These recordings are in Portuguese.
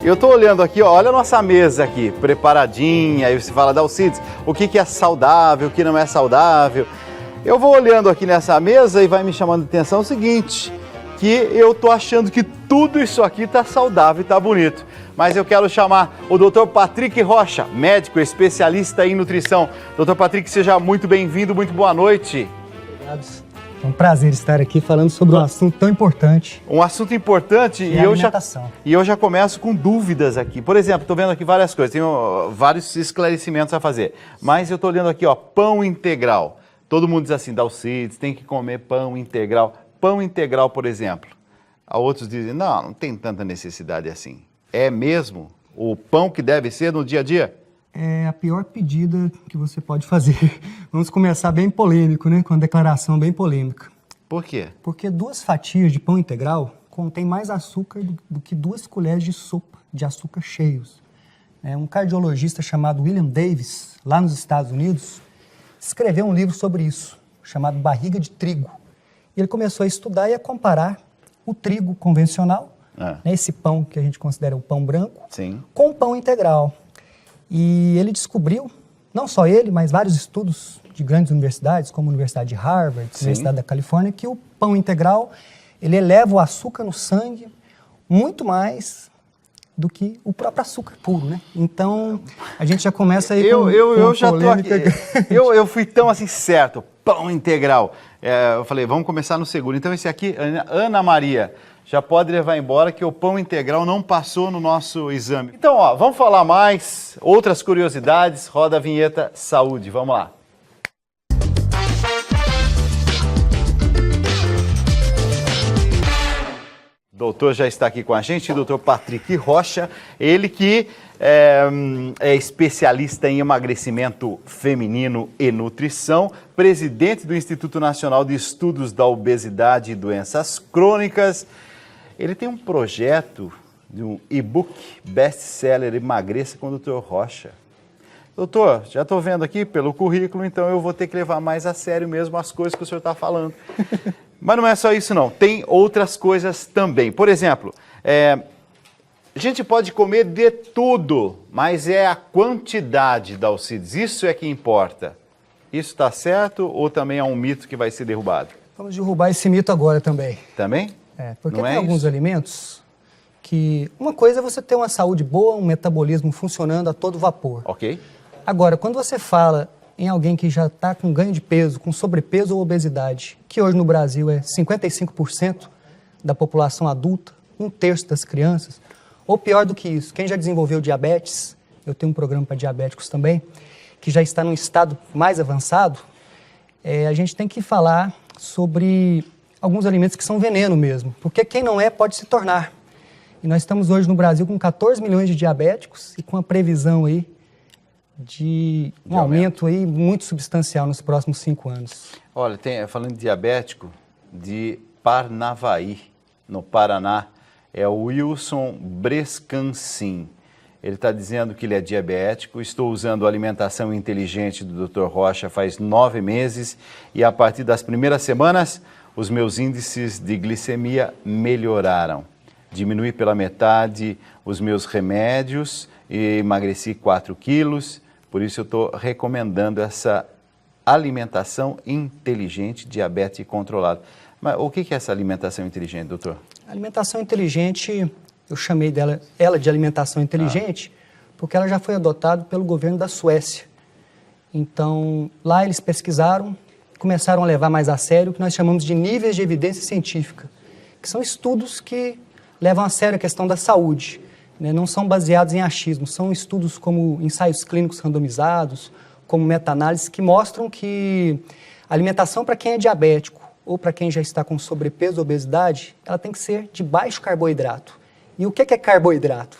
Eu estou olhando aqui, ó, olha a nossa mesa aqui, preparadinha, aí você fala, Dalcides, o que é saudável, o que não é saudável. Eu vou olhando aqui nessa mesa e vai me chamando a atenção o seguinte, que eu tô achando que tudo isso aqui tá saudável e tá bonito. Mas eu quero chamar o Dr. Patrick Rocha, médico especialista em nutrição. Dr. Patrick, seja muito bem-vindo, muito boa noite. Obrigado. É um prazer estar aqui falando sobre um assunto tão importante. Um assunto importante e eu já começo com dúvidas aqui. Por exemplo, estou vendo aqui várias coisas, tenho vários esclarecimentos a fazer. Mas eu estou olhando aqui, ó, pão integral. Todo mundo diz assim, Dalcides, tem que comer pão integral. Pão integral, por exemplo. Outros dizem, não tem tanta necessidade assim. É mesmo o pão que deve ser no dia a dia? É a pior pedida que você pode fazer. Vamos começar bem polêmico, né? Com uma declaração bem polêmica. Por quê? Porque 2 fatias de pão integral contém mais açúcar do que 2 colheres de sopa de açúcar cheios. Um cardiologista chamado William Davis, lá nos Estados Unidos, escreveu um livro sobre isso, chamado Barriga de Trigo. E ele começou a estudar e a comparar o trigo convencional, esse pão que a gente considera o pão branco, sim, com o pão integral. E ele descobriu, não só ele, mas vários estudos de grandes universidades, como a Universidade de Harvard, a Universidade da Califórnia, que o pão integral, ele eleva o açúcar no sangue muito mais do que o próprio açúcar puro, né? Então, a gente já começa aí eu já tô aqui, eu fui tão assim certo, pão integral. Eu falei, vamos começar no seguro. Então, esse aqui, Ana Maria, já pode levar embora que o pão integral não passou no nosso exame. Então, ó, vamos falar mais, outras curiosidades, roda a vinheta saúde, vamos lá. O doutor já está aqui com a gente, o doutor Patrick Rocha, ele que é especialista em emagrecimento feminino e nutrição, presidente do Instituto Nacional de Estudos da Obesidade e Doenças Crônicas. Ele tem um projeto de um e-book best-seller Emagreça com o Dr. Rocha. Doutor, já estou vendo aqui pelo currículo, então eu vou ter que levar mais a sério mesmo as coisas que o senhor está falando. Mas não é só isso não, tem outras coisas também. Por exemplo, a gente pode comer de tudo, mas é a quantidade, Dalcides, isso é que importa. Isso está certo ou também é um mito que vai ser derrubado? Vamos derrubar esse mito agora também. Também? Porque tem alguns alimentos que... Uma coisa é você ter uma saúde boa, um metabolismo funcionando a todo vapor. Ok. Agora, quando você fala em alguém que já está com ganho de peso, com sobrepeso ou obesidade, que hoje no Brasil é 55% da população adulta, 1/3 das crianças, ou pior do que isso, quem já desenvolveu diabetes, eu tenho um programa para diabéticos também, que já está num estado mais avançado, a gente tem que falar sobre alguns alimentos que são veneno mesmo, porque quem não é pode se tornar. E nós estamos hoje no Brasil com 14 milhões de diabéticos e com a previsão aí de um aumento aí muito substancial nos próximos 5 anos. Olha, falando de diabético, de Parnavaí, no Paraná, é o Wilson Brescancin. Ele está dizendo que ele é diabético, estou usando alimentação inteligente do Dr. Rocha faz 9 meses e a partir das primeiras semanas os meus índices de glicemia melhoraram. Diminui pela metade os meus remédios e emagreci 4 quilos. Por isso eu estou recomendando essa alimentação inteligente, diabetes controlada. Mas o que é essa alimentação inteligente, doutor? A alimentação inteligente, eu chamei ela de alimentação inteligente, porque ela já foi adotada pelo governo da Suécia. Então, lá eles pesquisaram, começaram a levar mais a sério o que nós chamamos de níveis de evidência científica, que são estudos que levam a sério a questão da saúde. Não são baseados em achismo, são estudos como ensaios clínicos randomizados, como meta-análises, que mostram que a alimentação para quem é diabético ou para quem já está com sobrepeso ou obesidade, ela tem que ser de baixo carboidrato. E o que é carboidrato?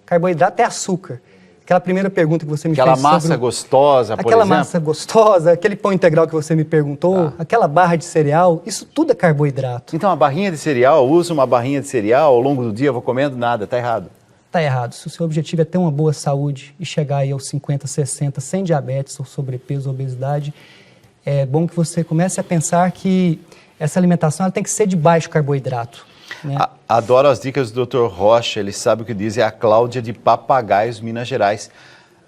Carboidrato é açúcar. Aquela primeira pergunta que você me fez sobre... Aquela massa gostosa, por exemplo? Aquela massa gostosa, aquele pão integral que você me perguntou, aquela barra de cereal, isso tudo é carboidrato. Então a barrinha de cereal, eu uso uma barrinha de cereal ao longo do dia, eu vou comendo nada, está errado. Está errado. Se o seu objetivo é ter uma boa saúde e chegar aí aos 50, 60, sem diabetes ou sobrepeso ou obesidade, é bom que você comece a pensar que essa alimentação ela tem que ser de baixo carboidrato. Né? Adoro as dicas do Dr. Rocha, ele sabe o que diz, é a Cláudia de Papagaios, Minas Gerais.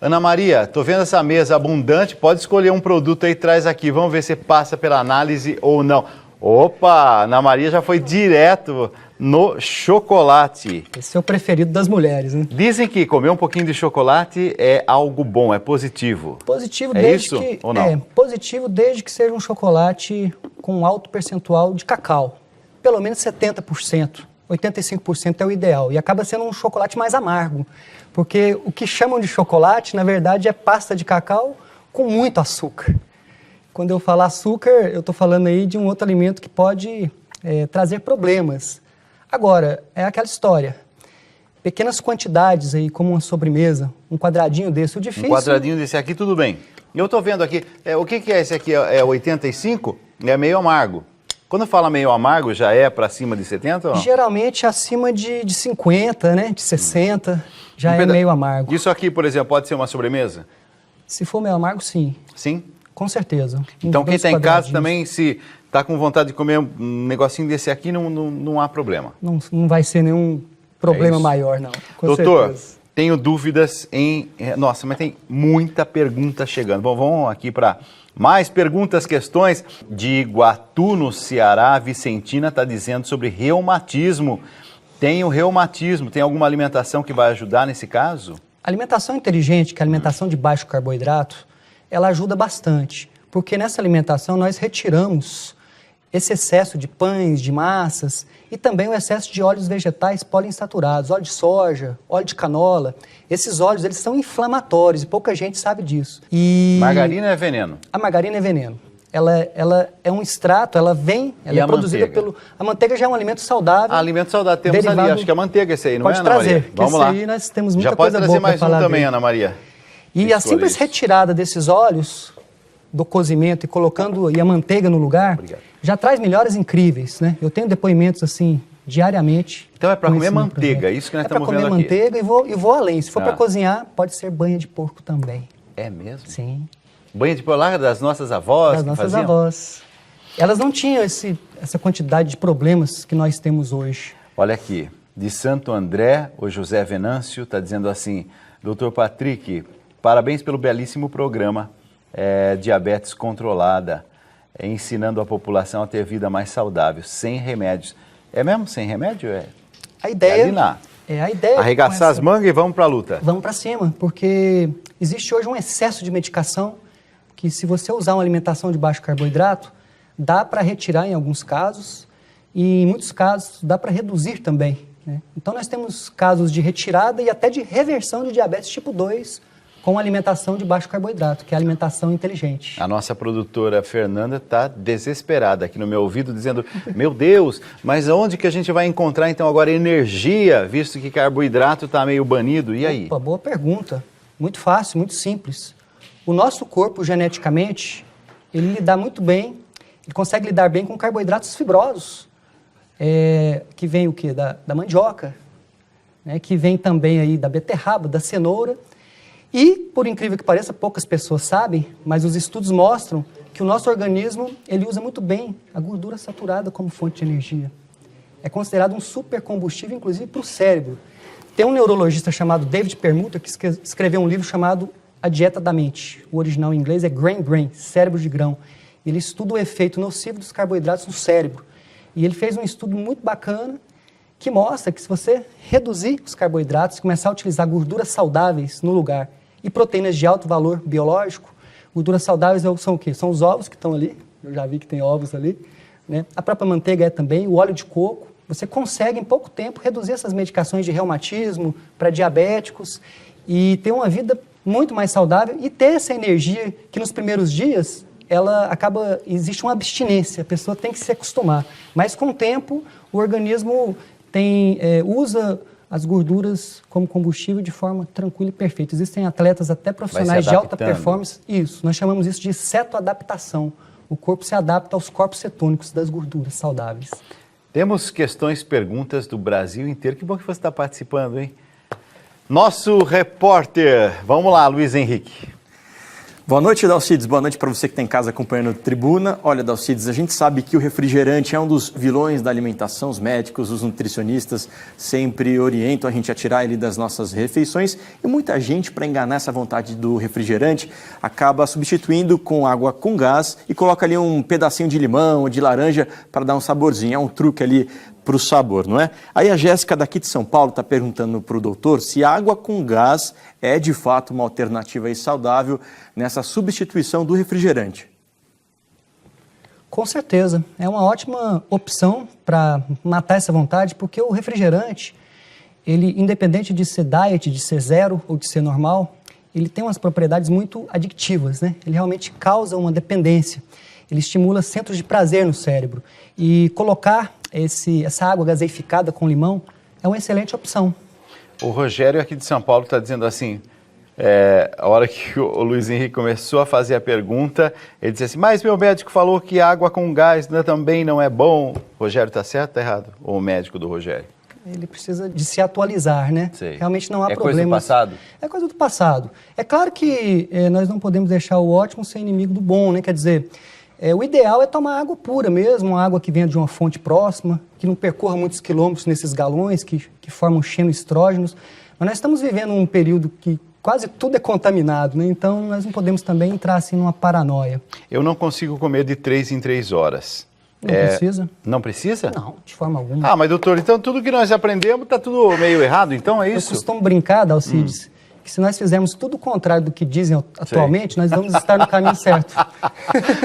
Ana Maria, tô vendo essa mesa abundante, pode escolher um produto aí e traz aqui, vamos ver se passa pela análise ou não. Opa, Ana Maria já foi direto no chocolate. Esse é o preferido das mulheres, né? Dizem que comer um pouquinho de chocolate é algo bom, é positivo. Positivo é desde isso, que ou não? É positivo desde que seja um chocolate com alto percentual de cacau, pelo menos 70%, 85% é o ideal e acaba sendo um chocolate mais amargo, porque o que chamam de chocolate, na verdade, é pasta de cacau com muito açúcar. Quando eu falo açúcar, eu estou falando aí de um outro alimento que pode trazer problemas. Agora, é aquela história. Pequenas quantidades aí, como uma sobremesa, um quadradinho desse, o difícil... Um quadradinho desse aqui, tudo bem. Eu estou vendo aqui, o que é esse aqui? É 85? É meio amargo. Quando fala meio amargo, já é para cima de 70 ou não? Geralmente acima de 50, né? De 60, já é meio amargo. Isso aqui, por exemplo, pode ser uma sobremesa? Se for meio amargo, sim. Sim? Com certeza. Então quem está em casa também, se está com vontade de comer um negocinho desse aqui, não há problema. Não vai ser nenhum problema maior, não. Com Doutor, certeza. Tenho dúvidas em... Nossa, mas tem muita pergunta chegando. Bom, vamos aqui para mais perguntas, questões. De Iguatu, no Ceará, a Vicentina está dizendo sobre reumatismo. Tenho reumatismo, tem alguma alimentação que vai ajudar nesse caso? Alimentação inteligente, que é a alimentação de baixo carboidrato, ela ajuda bastante, porque nessa alimentação nós retiramos esse excesso de pães, de massas e também o excesso de óleos vegetais poliinsaturados, óleo de soja, óleo de canola. Esses óleos, eles são inflamatórios e pouca gente sabe disso. Margarina é veneno? A margarina é veneno. Ela é um extrato, ela é produzida pelo... A manteiga já é um alimento saudável. Alimento saudável, temos derivado... ali, acho que é a manteiga esse aí, não pode é, Ana Maria? Pode trazer, vamos lá. Esse aí nós temos muita já pode coisa trazer boa mais um também, Ana Maria. E a simples retirada desses óleos do cozimento e colocando a manteiga no lugar, já traz melhoras incríveis, né? Eu tenho depoimentos assim diariamente. Então é para comer manteiga, isso que nós estamos vendo aqui. É para comer manteiga e vou além. Se for para cozinhar, pode ser banha de porco também. É mesmo? Sim. Banha de porco lá das nossas avós? Das nossas avós. Elas não tinham essa quantidade de problemas que nós temos hoje. Olha aqui, de Santo André, o José Venâncio está dizendo assim: Dr. Patrick, parabéns pelo belíssimo programa Diabetes Controlada, ensinando a população a ter vida mais saudável, sem remédios. É mesmo sem remédio? A ideia a ideia. Arregaçar as mangas e vamos para a luta. Vamos para cima, porque existe hoje um excesso de medicação que, se você usar uma alimentação de baixo carboidrato, dá para retirar em alguns casos e em muitos casos dá para reduzir também, né? Então nós temos casos de retirada e até de reversão de diabetes tipo 2 com alimentação de baixo carboidrato, que é a alimentação inteligente. A nossa produtora Fernanda está desesperada aqui no meu ouvido, dizendo: meu Deus, mas onde que a gente vai encontrar então agora energia, visto que carboidrato está meio banido? E aí? Opa, boa pergunta. Muito fácil, muito simples. O nosso corpo, geneticamente, ele lida muito bem, ele consegue lidar bem com carboidratos fibrosos, que vem o quê? Da mandioca, né? Que vem também aí da beterraba, da cenoura. E, por incrível que pareça, poucas pessoas sabem, mas os estudos mostram que o nosso organismo ele usa muito bem a gordura saturada como fonte de energia. É considerado um supercombustível, inclusive, para o cérebro. Tem um neurologista chamado David Perlmutter que escreveu um livro chamado A Dieta da Mente. O original em inglês é Grain Brain, cérebro de grão. Ele estuda o efeito nocivo dos carboidratos no cérebro. E ele fez um estudo muito bacana que mostra que se você reduzir os carboidratos, começar a utilizar gorduras saudáveis no lugar e proteínas de alto valor biológico, gorduras saudáveis são o quê? São os ovos que estão ali, eu já vi que tem ovos ali, né? A própria manteiga também, o óleo de coco. Você consegue, em pouco tempo, reduzir essas medicações de reumatismo para diabéticos e ter uma vida muito mais saudável e ter essa energia que nos primeiros dias existe uma abstinência, a pessoa tem que se acostumar. Mas com o tempo, o organismo usa as gorduras como combustível de forma tranquila e perfeita. Existem atletas até profissionais de alta performance. Isso, nós chamamos isso de cetoadaptação. O corpo se adapta aos corpos cetônicos das gorduras saudáveis. Temos questões, perguntas do Brasil inteiro. Que bom que você está participando, hein? Nosso repórter, vamos lá, Luiz Henrique. Boa noite, Dalcides. Boa noite para você que está em casa acompanhando a Tribuna. Olha, Dalcides, a gente sabe que o refrigerante é um dos vilões da alimentação. Os médicos, os nutricionistas sempre orientam a gente a tirar ele das nossas refeições. E muita gente, para enganar essa vontade do refrigerante, acaba substituindo com água com gás e coloca ali um pedacinho de limão ou de laranja para dar um saborzinho. É um truque ali para o sabor, não é? Aí a Jéssica daqui de São Paulo está perguntando para o doutor se água com gás é de fato uma alternativa aí saudável nessa substituição do refrigerante. Com certeza, é uma ótima opção para matar essa vontade, porque o refrigerante, ele, independente de ser diet, de ser zero ou de ser normal, ele tem umas propriedades muito adictivas, né? Ele realmente causa uma dependência, ele estimula centros de prazer no cérebro e colocar essa água gaseificada com limão é uma excelente opção. O Rogério aqui de São Paulo está dizendo assim, a hora que o Luiz Henrique começou a fazer a pergunta, ele disse assim, mas meu médico falou que água com gás também não é bom. Rogério, está certo ou está errado? Ou o médico do Rogério? Ele precisa de se atualizar, né? Sei. Realmente não há problemas. É coisa do passado? É coisa do passado. É claro que nós não podemos deixar o ótimo ser inimigo do bom, né? Quer dizer, o ideal é tomar água pura mesmo, uma água que venha de uma fonte próxima, que não percorra muitos quilômetros nesses galões que formam xenoestrógenos. Mas nós estamos vivendo um período que quase tudo é contaminado, né? Então nós não podemos também entrar assim numa paranoia. Eu não consigo comer de 3 em 3 horas. Não precisa? Não precisa? Não, de forma alguma. Ah, mas doutor, então tudo que nós aprendemos está tudo meio errado, então é isso? Eu costumo brincar, Dalcides, que se nós fizermos tudo o contrário do que dizem atualmente, nós vamos estar no caminho certo.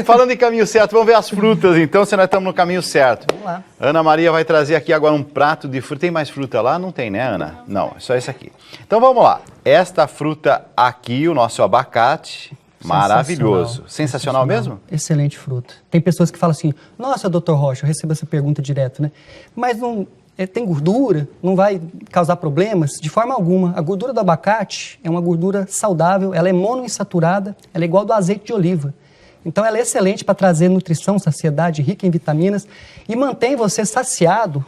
Falando em caminho certo, vamos ver as frutas então, se nós estamos no caminho certo. Vamos lá. Ana Maria vai trazer aqui agora um prato de fruta. Tem mais fruta lá? Não tem, né, Ana? Não, é só isso aqui. Então vamos lá. Esta fruta aqui, o nosso abacate, maravilhoso. Sensacional mesmo? Excelente fruta. Tem pessoas que falam assim, nossa, doutor Rocha, eu recebo essa pergunta direto, né? Mas não... tem gordura, não vai causar problemas? De forma alguma. A gordura do abacate é uma gordura saudável, ela é monoinsaturada, ela é igual do azeite de oliva. Então ela é excelente para trazer nutrição, saciedade, rica em vitaminas e mantém você saciado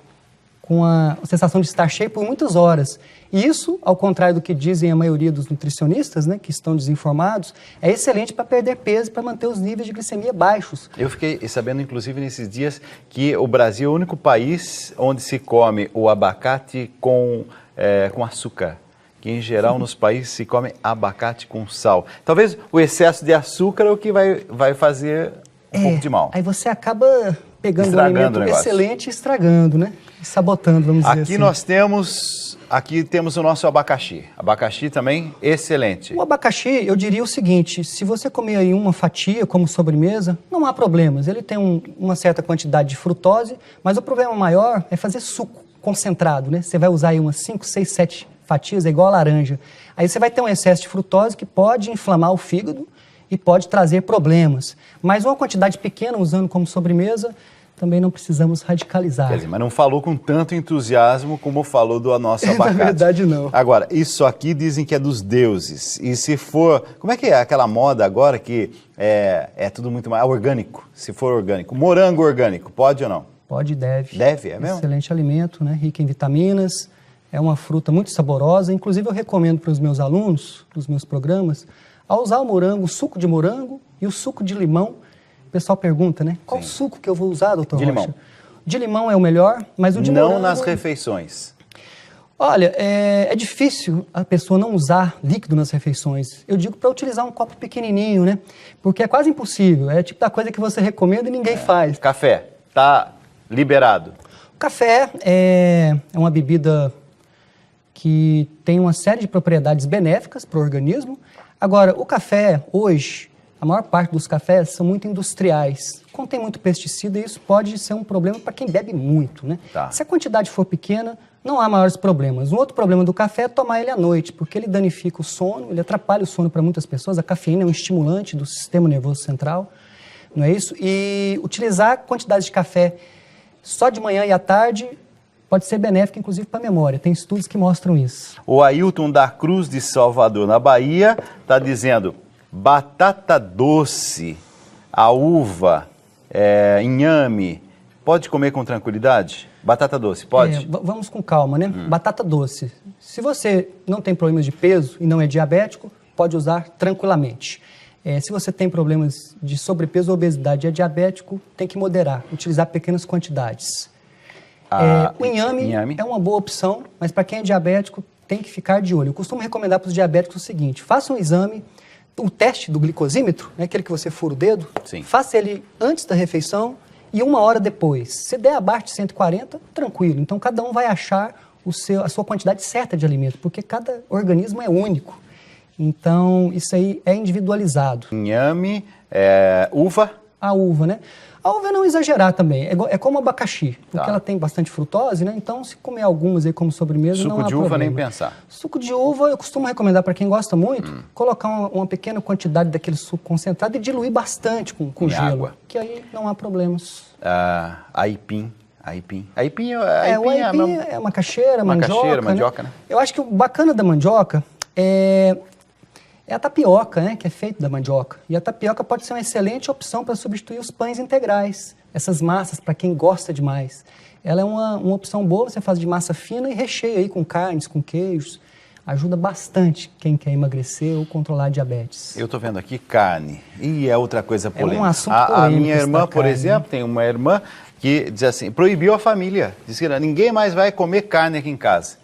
com a sensação de estar cheio por muitas horas. E isso, ao contrário do que dizem a maioria dos nutricionistas, né, que estão desinformados, é excelente para perder peso e para manter os níveis de glicemia baixos. Eu fiquei sabendo, inclusive, nesses dias, que o Brasil é o único país onde se come o abacate com açúcar. Que, em geral, nos países se come abacate com sal. Talvez o excesso de açúcar é o que vai fazer um pouco de mal. Aí você acaba pegando um alimento excelente e estragando, né? E sabotando, vamos dizer assim. Aqui temos o nosso abacaxi. Abacaxi também excelente. O abacaxi, eu diria o seguinte, se você comer aí uma fatia como sobremesa, não há problemas. Ele tem uma certa quantidade de frutose, mas o problema maior é fazer suco concentrado, né? Você vai usar aí umas 5, 6, 7 fatias, é igual a laranja. Aí você vai ter um excesso de frutose que pode inflamar o fígado e pode trazer problemas. Mas uma quantidade pequena, usando como sobremesa, também não precisamos radicalizar. Quer dizer, mas não falou com tanto entusiasmo como falou do nosso abacate. Na verdade, não. Agora, isso aqui dizem que é dos deuses. E se for... Como é que é aquela moda agora que é tudo muito mais orgânico? Se for orgânico. Morango orgânico, pode ou não? Pode e deve. Deve, é mesmo? Excelente alimento, né? Rico em vitaminas. É uma fruta muito saborosa. Inclusive, eu recomendo para os meus alunos, dos meus programas, a usar o morango, o suco de morango e o suco de limão. O pessoal pergunta, né? Qual suco que eu vou usar, doutor Rocha? De limão. De limão é o melhor, mas o de morango... Não nas refeições. Olha, é difícil a pessoa não usar líquido nas refeições. Eu digo para utilizar um copo pequenininho, né? Porque é quase impossível. É tipo da coisa que você recomenda e ninguém faz. Café, tá liberado. O café é uma bebida que tem uma série de propriedades benéficas para o organismo. Agora, o café, hoje, a maior parte dos cafés são muito industriais. Contém muito pesticida e isso pode ser um problema para quem bebe muito, né? Tá. Se a quantidade for pequena, não há maiores problemas. Um outro problema do café é tomar ele à noite, porque ele danifica o sono, ele atrapalha o sono para muitas pessoas. A cafeína é um estimulante do sistema nervoso central, não é isso? E utilizar quantidades de café só de manhã e à tarde pode ser benéfico, inclusive, para a memória. Tem estudos que mostram isso. O Ailton da Cruz de Salvador, na Bahia, está dizendo batata doce, a uva, inhame, pode comer com tranquilidade? Batata doce, pode? Vamos com calma, né? Batata doce. Se você não tem problemas de peso e não é diabético, pode usar tranquilamente. Se você tem problemas de sobrepeso ou obesidade e é diabético, tem que moderar, utilizar pequenas quantidades. O inhame é uma boa opção, mas para quem é diabético, tem que ficar de olho. Eu costumo recomendar para os diabéticos o seguinte: faça um exame, o teste do glicosímetro, né, aquele que você fura o dedo, Sim. faça ele antes da refeição e 1 hora depois. Se der abaixo de 140, tranquilo. Então, cada um vai achar a sua quantidade certa de alimento, porque cada organismo é único. Então, isso aí é individualizado. Inhame, uva. A uva, né? A uva é não exagerar também, é como abacaxi, porque ela tem bastante frutose, né? Então, se comer algumas aí como sobremesa, não há problema. Suco de uva nem pensar. Suco de uva, eu costumo recomendar para quem gosta muito, colocar uma pequena quantidade daquele suco concentrado e diluir bastante com gelo, água. que aí não há problemas. Aipim. Aipim É macaxeira, mandioca, né? Eu acho que o bacana da mandioca é a tapioca, né, que é feita da mandioca. E a tapioca pode ser uma excelente opção para substituir os pães integrais, essas massas, para quem gosta demais. Ela é uma opção boa, você faz de massa fina e recheia aí com carnes, com queijos. Ajuda bastante quem quer emagrecer ou controlar a diabetes. Eu estou vendo aqui carne. E é outra coisa polêmica. É um assunto polêmico. A minha irmã, por carne, exemplo, tem uma irmã que diz assim, proibiu a família. Diz que ninguém mais vai comer carne aqui em casa.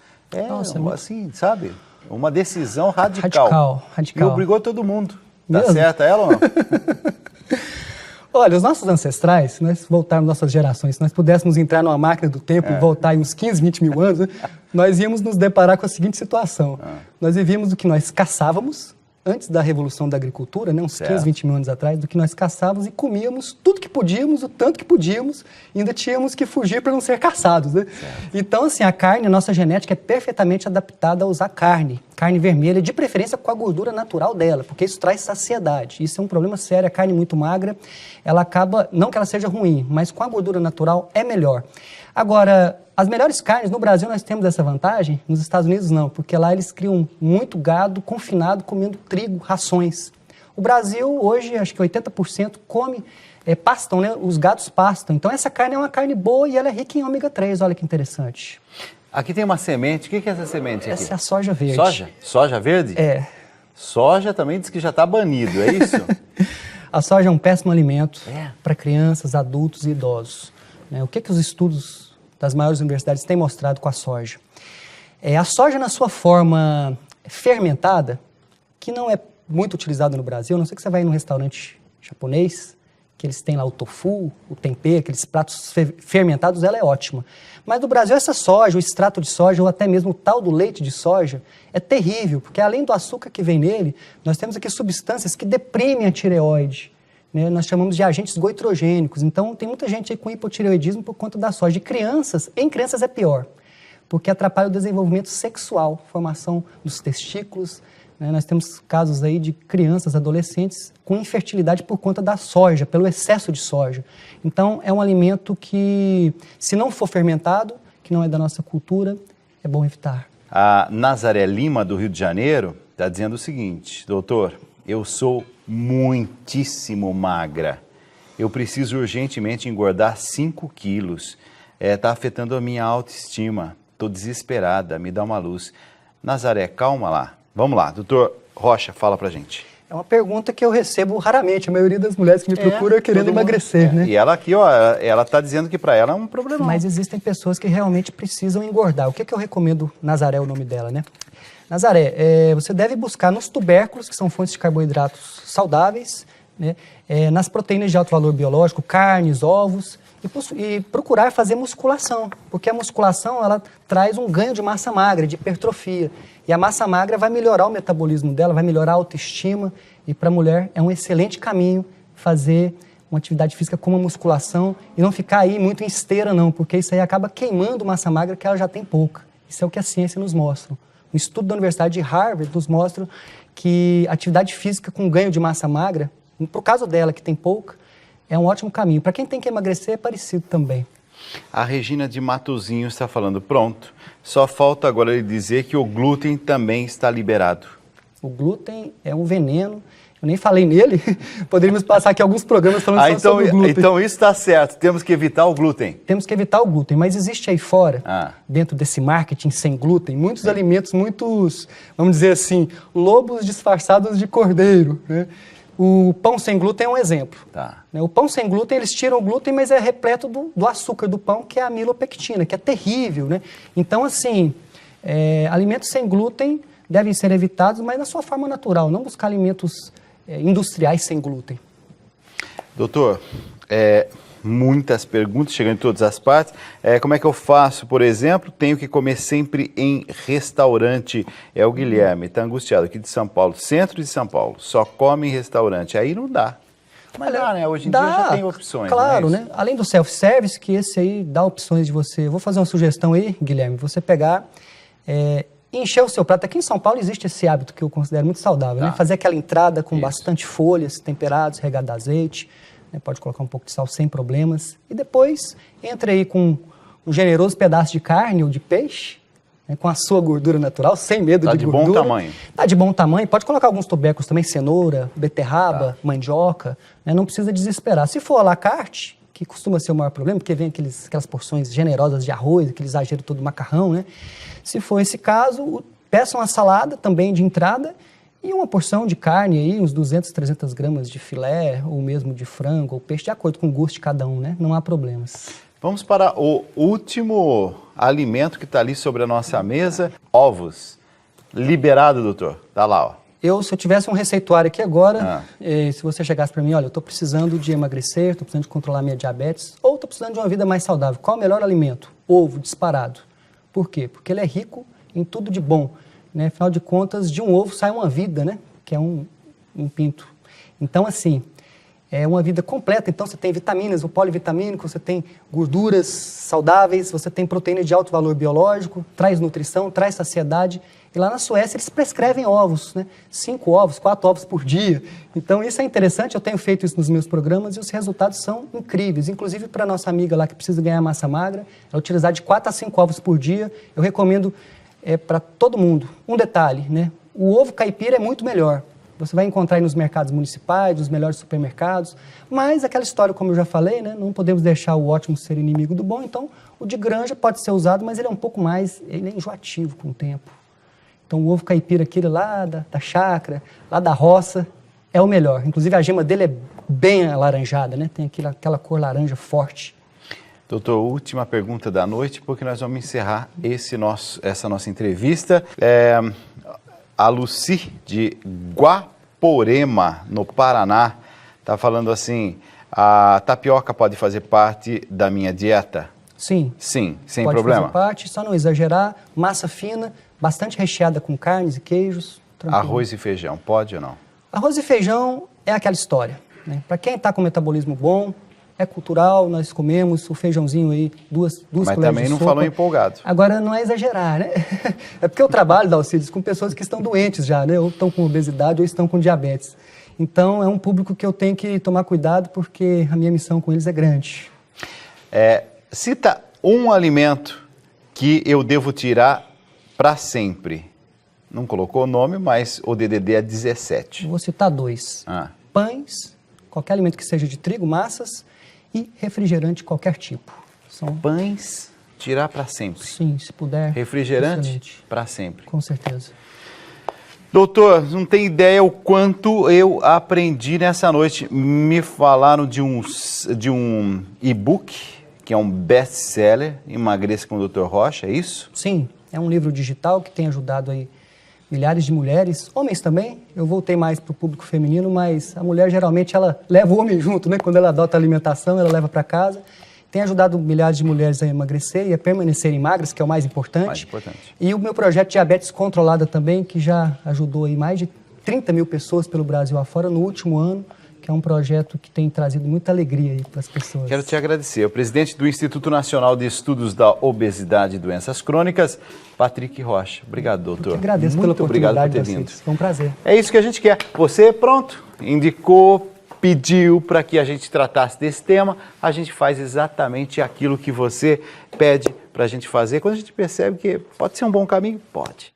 Assim, sabe? Uma decisão radical. E obrigou todo mundo. Tá certa ela ou não? Olha, os nossos ancestrais, se nós voltarmos nossas gerações, se nós pudéssemos entrar numa máquina do tempo e voltar em uns 15, 20 mil anos, né, nós íamos nos deparar com a seguinte situação. Nós vivíamos do que nós caçávamos, antes da revolução da agricultura, né, uns 15, 20 mil anos atrás, do que nós caçávamos e comíamos tudo que podíamos, o tanto que podíamos, e ainda tínhamos que fugir para não ser caçados, né? Então, assim, a carne, a nossa genética é perfeitamente adaptada a usar carne vermelha, de preferência com a gordura natural dela, porque isso traz saciedade. Isso é um problema sério, a carne muito magra, ela acaba, não que ela seja ruim, mas com a gordura natural é melhor. Agora, as melhores carnes, no Brasil nós temos essa vantagem, nos Estados Unidos não, porque lá eles criam muito gado confinado comendo trigo, rações. O Brasil hoje, acho que 80% come, pastam, né? Os gados pastam. Então essa carne é uma carne boa e ela é rica em ômega 3, olha que interessante. Aqui tem uma semente, o que é essa semente aqui? Essa é a soja verde. Soja? Soja verde? É. Soja também diz que já está banido, é isso? A soja é um péssimo alimento para crianças, adultos e idosos. O que os estudos das maiores universidades têm mostrado com a soja? A soja na sua forma fermentada, que não é muito utilizada no Brasil, a não ser que você vai num restaurante japonês, que eles têm lá o tofu, o tempê, aqueles pratos fermentados, ela é ótima. Mas no Brasil essa soja, o extrato de soja, ou até mesmo o tal do leite de soja, é terrível, porque além do açúcar que vem nele, nós temos aqui substâncias que deprimem a tireoide. Nós chamamos de agentes goitrogênicos. Então, tem muita gente aí com hipotireoidismo por conta da soja. Em crianças é pior, porque atrapalha o desenvolvimento sexual, formação dos testículos. Nós temos casos aí de crianças, adolescentes, com infertilidade por conta da soja, pelo excesso de soja. Então, é um alimento que, se não for fermentado, que não é da nossa cultura, é bom evitar. A Nazaré Lima, do Rio de Janeiro, está dizendo o seguinte: doutor, eu sou muitíssimo magra. Eu preciso urgentemente engordar 5 quilos. Está afetando a minha autoestima. Estou desesperada, me dá uma luz. Nazaré, calma lá. Vamos lá, doutor Rocha, fala pra gente. É uma pergunta que eu recebo raramente. A maioria das mulheres que me procuram é querendo emagrecer, né? E ela aqui, ela está dizendo que para ela é um problema. Mas existem pessoas que realmente precisam engordar. O que eu recomendo? Nazaré é o nome dela, né? Nazaré, você deve buscar nos tubérculos, que são fontes de carboidratos saudáveis, né? Nas proteínas de alto valor biológico, carnes, ovos, e procurar fazer musculação, porque a musculação ela traz um ganho de massa magra, de hipertrofia. E a massa magra vai melhorar o metabolismo dela, vai melhorar a autoestima, e para a mulher é um excelente caminho fazer uma atividade física como a musculação e não ficar aí muito em esteira não, porque isso aí acaba queimando massa magra que ela já tem pouca. Isso é o que a ciência nos mostra. Um estudo da Universidade de Harvard nos mostra que a atividade física com ganho de massa magra, por caso dela que tem pouca, é um ótimo caminho. Para quem tem que emagrecer é parecido também. A Regina de Matozinho está falando, pronto, só falta agora ele dizer que o glúten também está liberado. O glúten é um veneno, eu nem falei nele, poderíamos passar aqui alguns programas falando só sobre o glúten. Então isso está certo, temos que evitar o glúten. Temos que evitar o glúten, mas existe aí fora, dentro desse marketing sem glúten, muitos alimentos, vamos dizer assim, lobos disfarçados de cordeiro, né? O pão sem glúten é um exemplo. Tá. O pão sem glúten, eles tiram o glúten, mas é repleto do açúcar do pão, que é a amilopectina, que é terrível, né? Então, assim, alimentos sem glúten devem ser evitados, mas na sua forma natural, não buscar alimentos industriais sem glúten. Doutor, muitas perguntas chegando em todas as partes. Como é que eu faço, por exemplo? Tenho que comer sempre em restaurante. É o Guilherme, está angustiado, aqui de São Paulo, centro de São Paulo. Só come em restaurante. Aí não dá. Mas dá, né? Hoje em dia já tem opções. Claro, né? né? Além do self-service, que esse aí dá opções de você... Vou fazer uma sugestão aí, Guilherme. Você pegar... encher o seu prato. Aqui em São Paulo existe esse hábito que eu considero muito saudável, né? Fazer aquela entrada com bastante folhas, temperados, regado a azeite, né? Pode colocar um pouco de sal sem problemas. E depois, entre aí com um generoso pedaço de carne ou de peixe, né? Com a sua gordura natural, sem medo de gordura. Tá de bom tamanho. Tá de bom tamanho. Pode colocar alguns tubérculos também, cenoura, beterraba, mandioca, né? Não precisa desesperar. Se for à la carte, que costuma ser o maior problema, porque vem aquelas porções generosas de arroz, aquele exagero todo do macarrão, né? Se for esse caso, peça uma salada também de entrada e uma porção de carne aí, uns 200, 300 gramas de filé, ou mesmo de frango ou peixe, de acordo com o gosto de cada um, né? Não há problemas. Vamos para o último alimento que está ali sobre a nossa mesa, ovos. Liberado, doutor. Tá lá, ó. Se eu tivesse um receituário aqui agora, se você chegasse para mim, olha, eu estou precisando de emagrecer, estou precisando de controlar minha diabetes, ou estou precisando de uma vida mais saudável, qual é o melhor alimento? Ovo, disparado. Por quê? Porque ele é rico em tudo de bom, né? Afinal de contas, de um ovo sai uma vida, né? Que é um pinto. Então, assim, é uma vida completa. Então, você tem vitaminas, o polivitamínico, você tem gorduras saudáveis, você tem proteína de alto valor biológico, traz nutrição, traz saciedade. E lá na Suécia, eles prescrevem ovos, né? 5 ovos, 4 ovos por dia. Então, isso é interessante, eu tenho feito isso nos meus programas e os resultados são incríveis. Inclusive, para a nossa amiga lá que precisa ganhar massa magra, ela utilizar de 4 a 5 ovos por dia, eu recomendo para todo mundo. Um detalhe, né? O ovo caipira é muito melhor. Você vai encontrar aí nos mercados municipais, nos melhores supermercados, mas aquela história, como eu já falei, né? Não podemos deixar o ótimo ser inimigo do bom, então o de granja pode ser usado, mas ele é um pouco mais, ele é enjoativo com o tempo. Então, o ovo caipira, aquele lá da chácara, lá da roça, é o melhor. Inclusive, a gema dele é bem alaranjada, né? Tem aquela cor laranja forte. Doutor, última pergunta da noite, porque nós vamos encerrar essa nossa entrevista. A Luci, de Guaporema, no Paraná, está falando assim, a tapioca pode fazer parte da minha dieta? Sim. Sim, sem problema? Pode fazer parte, só não exagerar. Massa fina, bastante recheada com carnes e queijos. Tranquilo. Arroz e feijão, pode ou não? Arroz e feijão é aquela história, né? Para quem está com metabolismo bom, é cultural, nós comemos o feijãozinho aí, duas colheres de sopa. Mas também não falou empolgado. Agora, não é exagerar, né? É porque eu trabalho, Dalcides, com pessoas que estão doentes já, né? Ou estão com obesidade ou estão com diabetes. Então, é um público que eu tenho que tomar cuidado porque a minha missão com eles é grande. Cita um alimento que eu devo tirar para sempre. Não colocou o nome, mas o DDD é 17. Vou citar 2. Pães, qualquer alimento que seja de trigo, massas e refrigerante de qualquer tipo. São pães, tirar para sempre. Sim, se puder. Refrigerante para sempre. Com certeza. Doutor, não tem ideia o quanto eu aprendi nessa noite. Me falaram de um e-book, que é um best-seller, Emagreça com o Dr. Rocha, é isso? Sim, é um livro digital que tem ajudado aí milhares de mulheres, homens também. Eu voltei mais para o público feminino, mas a mulher geralmente ela leva o homem junto, né? Quando ela adota a alimentação, ela leva para casa. Tem ajudado milhares de mulheres a emagrecer e a permanecerem magras, que é o mais importante. E o meu projeto Diabetes Controlada também, que já ajudou aí mais de 30 mil pessoas pelo Brasil afora no último ano, que é um projeto que tem trazido muita alegria aí para as pessoas. Quero te agradecer. O presidente do Instituto Nacional de Estudos da Obesidade e Doenças Crônicas, Patrick Rocha. Obrigado, doutor. Eu que agradeço pela oportunidade por ter vindo. Foi um prazer. É isso que a gente quer. Você, pronto, indicou, pediu para que a gente tratasse desse tema, a gente faz exatamente aquilo que você pede para a gente fazer. Quando a gente percebe que pode ser um bom caminho, pode.